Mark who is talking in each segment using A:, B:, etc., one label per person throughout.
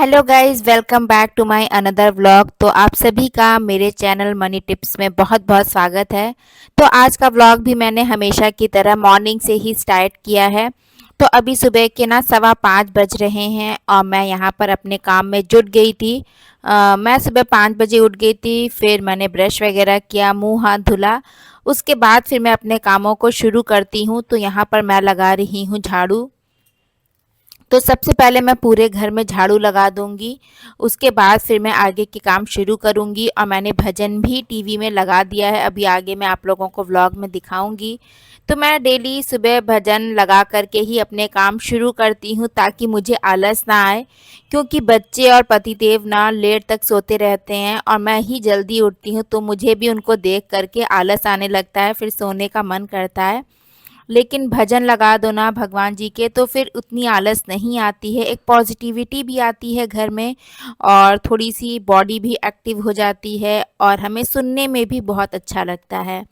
A: Hello guys, welcome back to my another vlog. तो आप सभी का मेरे चैनल मनी टिप्स में बहुत बहुत स्वागत है। तो आज का व्लॉग भी मैंने हमेशा की तरह मॉर्निंग से ही स्टार्ट किया है। तो अभी सुबह के ना 5:15 बज रहे हैं और मैं यहाँ पर अपने काम में जुट गई थी। मैं सुबह 5 बजे उठ गई थी, फिर मैंने ब्रश वगैरह किया, मुंह हाथ धुला। उसके बाद फिर मैं अपने कामों को शुरू करती हूँ। तो यहाँ पर मैं लगा रही हूँ झाड़ू। तो सबसे पहले मैं पूरे घर में झाड़ू लगा दूंगी। उसके बाद फिर मैं आगे के काम शुरू करूंगी और मैंने भजन भी टीवी में लगा दिया है। अभी आगे मैं आप लोगों को व्लॉग में दिखाऊंगी। तो मैं डेली सुबह भजन लगा करके ही अपने काम शुरू करती हूँ ताकि मुझे आलस ना आए, क्योंकि बच्चे और पतिदेव ना लेट तक सोते रहते हैं और मैं ही जल्दी उठती हूँ। तो मुझे भी उनको देख करके आलस आने लगता है, फिर सोने का मन करता है। लेकिन भजन लगा दो ना भगवान जी के तो फिर उतनी आलस नहीं आती है, एक पॉजिटिविटी भी आती है घर में और थोड़ी सी बॉडी भी एक्टिव हो जाती है और हमें सुनने में भी बहुत अच्छा लगता है।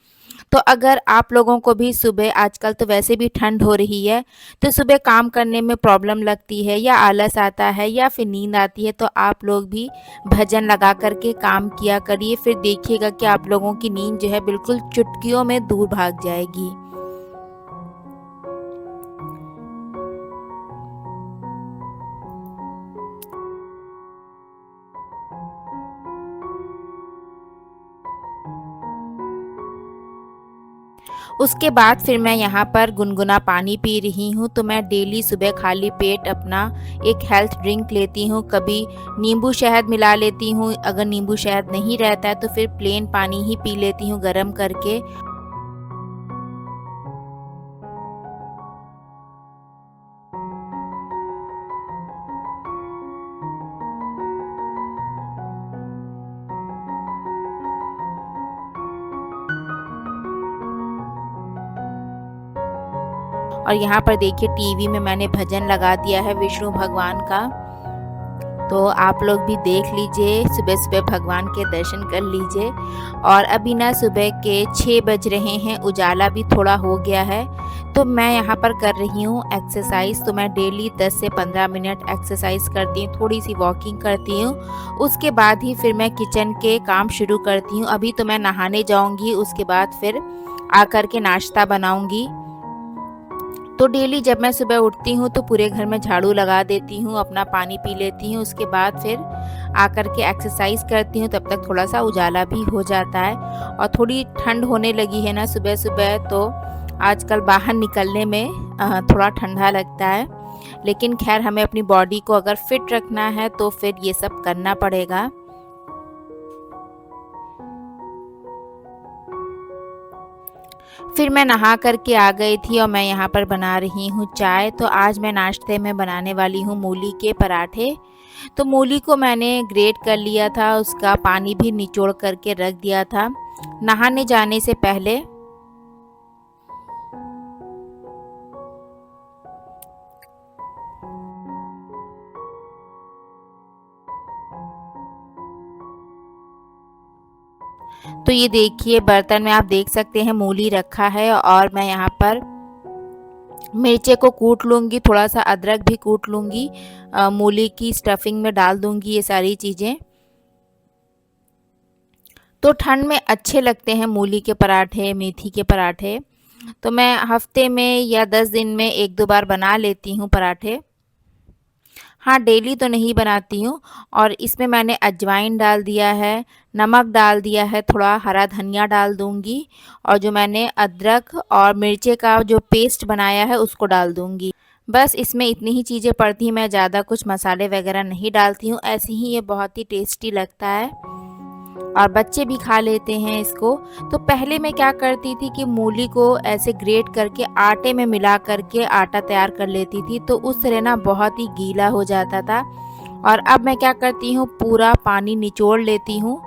A: तो अगर आप लोगों को भी सुबह, आजकल तो वैसे भी ठंड हो रही है, तो सुबह काम करने में प्रॉब्लम लगती है या आलस आता है या फिर नींद आती है, तो आप लोग भी भजन लगा करके काम किया करिए। फिर देखिएगा कि आप लोगों की नींद जो है बिल्कुल चुटकियों में दूर भाग जाएगी। उसके बाद फिर मैं यहाँ पर गुनगुना पानी पी रही हूँ। तो मैं डेली सुबह खाली पेट अपना एक हेल्थ ड्रिंक लेती हूँ। कभी नींबू शहद मिला लेती हूँ, अगर नींबू शहद नहीं रहता है तो फिर प्लेन पानी ही पी लेती हूँ गर्म करके। और यहाँ पर देखिए टीवी में मैंने भजन लगा दिया है विष्णु भगवान का। तो आप लोग भी देख लीजिए, सुबह सुबह भगवान के दर्शन कर लीजिए। और अभी ना सुबह के 6 बज रहे हैं, उजाला भी थोड़ा हो गया है। तो मैं यहाँ पर कर रही हूँ एक्सरसाइज। तो मैं डेली 10 से 15 मिनट एक्सरसाइज करती हूँ, थोड़ी सी वॉकिंग करती हूँ। उसके बाद ही फिर मैं किचन के काम शुरू करती हूँ। अभी तो मैं नहाने जाऊँगी, उसके बाद फिर आकर के नाश्ता बनाऊँगी। तो डेली जब मैं सुबह उठती हूँ तो पूरे घर में झाड़ू लगा देती हूँ, अपना पानी पी लेती हूँ। उसके बाद फिर आकर के एक्सरसाइज करती हूँ, तब तक थोड़ा सा उजाला भी हो जाता है। और थोड़ी ठंड होने लगी है ना सुबह सुबह, तो आजकल बाहर निकलने में थोड़ा ठंडा लगता है। लेकिन खैर, हमें अपनी बॉडी को अगर फिट रखना है तो फिर ये सब करना पड़ेगा। फिर मैं नहा करके आ गई थी और मैं यहाँ पर बना रही हूँ चाय। तो आज मैं नाश्ते में बनाने वाली हूँ मूली के पराठे। तो मूली को मैंने ग्रेट कर लिया था, उसका पानी भी निचोड़ करके रख दिया था नहाने जाने से पहले। तो ये देखिए, बर्तन में आप देख सकते हैं मूली रखा है और मैं यहाँ पर मिर्चे को कूट लूँगी, थोड़ा सा अदरक भी कूट लूँगी, मूली की स्टफिंग में डाल दूँगी ये सारी चीज़ें। तो ठंड में अच्छे लगते हैं मूली के पराठे, मेथी के पराठे। तो मैं हफ्ते में या 10 दिन में 1-2 बार बना लेती हूँ पराठे। हाँ, डेली तो नहीं बनाती हूँ। और इसमें मैंने अजवाइन डाल दिया है, नमक डाल दिया है, थोड़ा हरा धनिया डाल दूँगी और जो मैंने अदरक और मिर्चे का जो पेस्ट बनाया है उसको डाल दूँगी। बस इसमें इतनी ही चीज़ें पड़ती हैं, मैं ज़्यादा कुछ मसाले वगैरह नहीं डालती हूँ। ऐसे ही ये बहुत ही टेस्टी लगता है और बच्चे भी खा लेते हैं इसको। तो पहले मैं क्या करती थी कि मूली को ऐसे ग्रेट करके आटे में मिला करके आटा तैयार कर लेती थी, तो उस तरह ना बहुत ही गीला हो जाता था। और अब मैं क्या करती हूँ, पूरा पानी निचोड़ लेती हूँ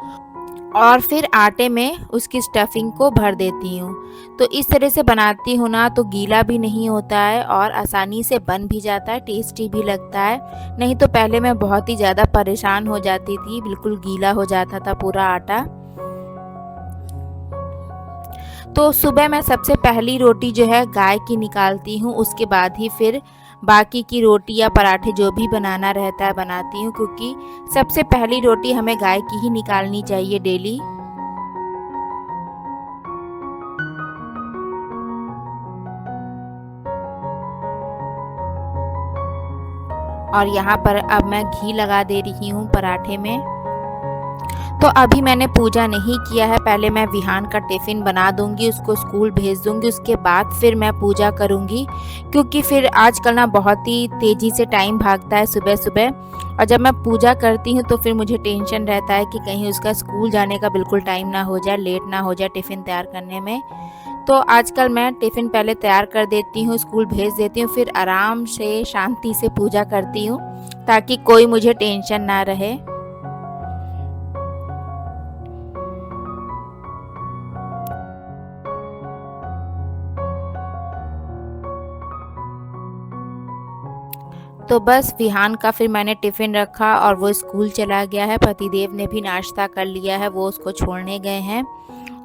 A: और फिर आटे में उसकी स्टफिंग को भर देती हूँ। तो इस तरह से बनाती हूँ ना, तो गीला भी नहीं होता है और आसानी से बन भी जाता है, टेस्टी भी लगता है। नहीं तो पहले मैं बहुत ही ज़्यादा परेशान हो जाती थी, बिल्कुल गीला हो जाता था पूरा आटा। तो सुबह मैं सबसे पहली रोटी जो है गाय की निकालती हूँ, उसके बाद ही फिर बाकी की रोटी या पराठे जो भी बनाना रहता है बनाती हूँ, क्योंकि सबसे पहली रोटी हमें गाय की ही निकालनी चाहिए डेली। और यहाँ पर अब मैं घी लगा दे रही हूँ पराठे में। तो अभी मैंने पूजा नहीं किया है, पहले मैं विहान का टिफ़िन बना दूंगी, उसको स्कूल भेज दूंगी, उसके बाद फिर मैं पूजा करूंगी, क्योंकि फिर आजकल ना बहुत ही तेज़ी से टाइम भागता है सुबह सुबह। और जब मैं पूजा करती हूँ तो फिर मुझे टेंशन रहता है कि कहीं उसका स्कूल जाने का बिल्कुल टाइम ना हो जाए, लेट ना हो जाए टिफ़िन तैयार करने में। तो आजकल मैं टिफ़िन पहले तैयार कर देती हूँ, स्कूल भेज देती हूँ, फिर आराम से शांति से पूजा करती हूँ, ताकि कोई मुझे टेंशन ना रहे। तो बस विहान का फिर मैंने टिफ़िन रखा और वो स्कूल चला गया है। पतिदेव ने भी नाश्ता कर लिया है, वो उसको छोड़ने गए हैं।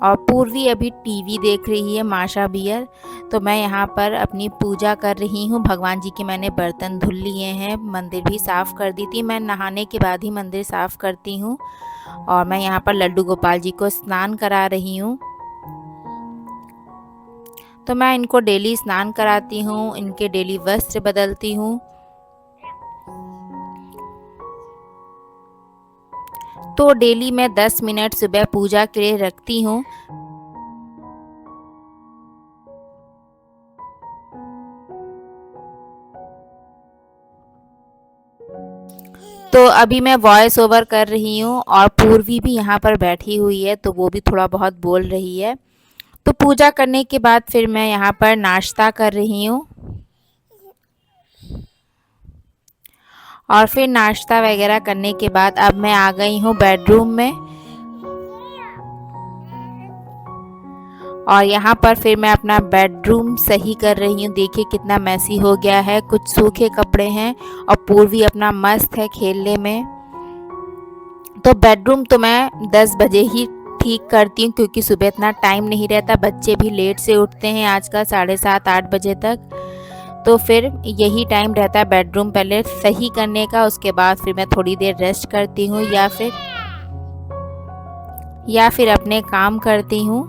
A: और पूर्वी अभी टीवी देख रही है, माशा बियर। तो मैं यहाँ पर अपनी पूजा कर रही हूँ। भगवान जी के मैंने बर्तन धुल लिए हैं, मंदिर भी साफ़ कर दी थी। मैं नहाने के बाद ही मंदिर साफ़ करती हूँ। और मैं यहाँ पर लड्डू गोपाल जी को स्नान करा रही हूँ। तो मैं इनको डेली स्नान कराती हूँ, इनके डेली वस्त्र बदलती हूँ। तो डेली मैं 10 मिनट सुबह पूजा के लिए रखती हूँ। तो अभी मैं वॉइस ओवर कर रही हूँ और पूर्वी भी यहाँ पर बैठी हुई है, तो वो भी थोड़ा बहुत बोल रही है। तो पूजा करने के बाद फिर मैं यहाँ पर नाश्ता कर रही हूँ। और फिर नाश्ता वगैरह करने के बाद अब मैं आ गई हूँ बेडरूम में। और यहाँ पर फिर मैं अपना बेडरूम सही कर रही हूँ। देखिए कितना मैसी हो गया है, कुछ सूखे कपड़े हैं और पूर्वी अपना मस्त है खेलने में। तो बेडरूम तो मैं 10 बजे ही ठीक करती हूँ, क्योंकि सुबह इतना टाइम नहीं रहता, बच्चे भी लेट से उठते हैं आजकल 7:30-8 बजे तक। तो फिर यही टाइम रहता है बेडरूम पहले सही करने का, उसके बाद फिर मैं थोड़ी देर रेस्ट करती हूँ या फिर अपने काम करती हूँ।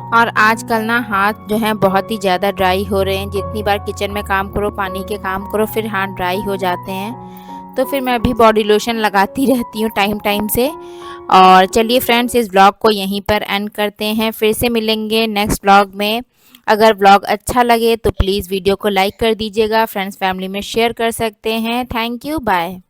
A: और आजकल ना हाथ जो हैं बहुत ही ज़्यादा ड्राई हो रहे हैं, जितनी बार किचन में काम करो, पानी के काम करो, फिर हाथ ड्राई हो जाते हैं। तो फिर मैं भी बॉडी लोशन लगाती रहती हूँ टाइम टाइम से। और चलिए फ्रेंड्स, इस ब्लॉग को यहीं पर एंड करते हैं, फिर से मिलेंगे नेक्स्ट ब्लॉग में। अगर ब्लॉग अच्छा लगे तो प्लीज़ वीडियो को लाइक कर दीजिएगा, फ्रेंड्स फैमिली में शेयर कर सकते हैं। Thank you, bye.